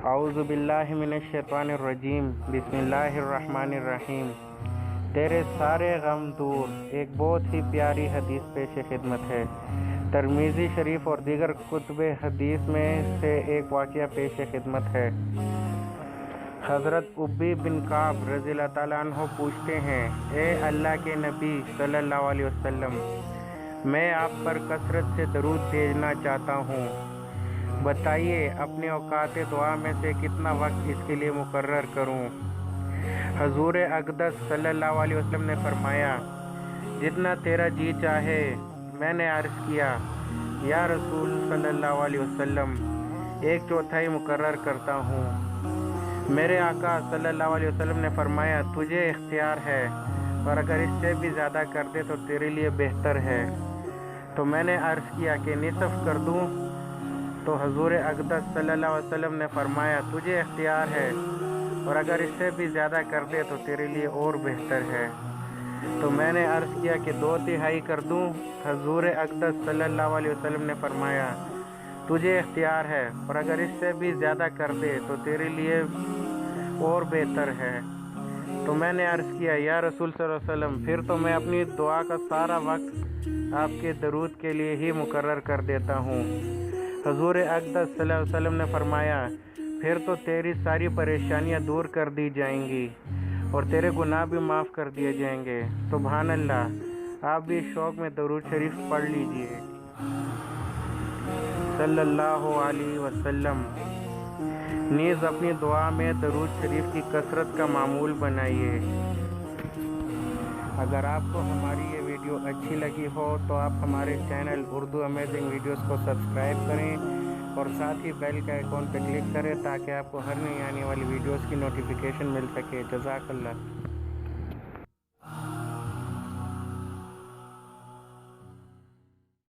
औज़ु बिल्लाहि मिनश्शैतानिर्रजीम बिस्मिल्लाहिर्रहमानिर्रहीम। तेरे सारे गम दूर एक बहुत ही प्यारी हदीस पेश खिदमत है। तिर्मिज़ी शरीफ और दीगर कुतुब हदीस में से एक वाक़या पेश खिदमत है। हज़रत उब्बी बिन काब रज़ियल्लाहु ताला अन्हु पूछते हैं, ए अल्लाह के नबी सल्लल्लाहु अलैहि वसल्लम, मैं आप पर कसरत से दरूद भेजना चाहता हूँ, बताइए अपने औकात दुआ में से कितना वक्त इसके लिए मुकर्रर करूं। हजूर अक़दस सल्लल्लाहु अलैहि वसल्लम ने फरमाया, जितना तेरा जी चाहे। मैंने अर्ज़ किया, या रसूल सल्लल्लाहु अलैहि वसल्लम, 1/4 मुकर्रर करता हूँ। मेरे आका सल्लल्लाहु अलैहि वसल्लम ने फरमाया, तुझे इख्तियार है, और अगर इससे भी ज़्यादा कर दे तो तेरे लिए बेहतर है। तो मैंने अर्ज़ किया कि निसफ़ कर दूँ। तो हजूर अक़दस सल्लल्लाहु अलैहि वसल्लम ने फरमाया, तुझे इख्तियार है, और अगर इससे भी ज़्यादा कर दे तो तेरे लिए और बेहतर है। तो मैंने अर्ज़ किया कि 2/3 कर दूँ। हजूर अक़दस सल्लल्लाहु अलैहि वसल्लम ने फरमाया, तुझे इख्तियार है, और अगर इससे भी ज़्यादा कर दे तो तेरे लिए और बेहतर है। तो मैंने अर्ज़ किया, या रसूल सल्लल्लाहु अलैहि वसल्लम, फिर तो मैं अपनी दुआ का सारा वक्त आपके दरूद के लिए ही मुकर्रर कर देता हूँ। हजूर अक़दस सल्लल्लाहु अलैहि वसल्लम ने फरमाया, फिर तो तेरी सारी परेशानियां दूर कर दी जाएंगी और तेरे गुनाह भी माफ़ कर दिए जाएंगे। सुभान अल्लाह। आप भी इस शौक़ में दरूद शरीफ पढ़ लीजिए सल्लल्लाहु अलैहि वसल्लम। नीज़ अपनी दुआ में दरूद शरीफ की कसरत का मामूल बनाइए। अगर आपको हमारी ये वीडियो अच्छी लगी हो तो आप हमारे चैनल उर्दू अमेजिंग वीडियोस को सब्सक्राइब करें और साथ ही बेल के आइकॉन पर क्लिक करें ताकि आपको हर नई आने वाली वीडियोस की नोटिफिकेशन मिल सके। जज़ाकल्लाह।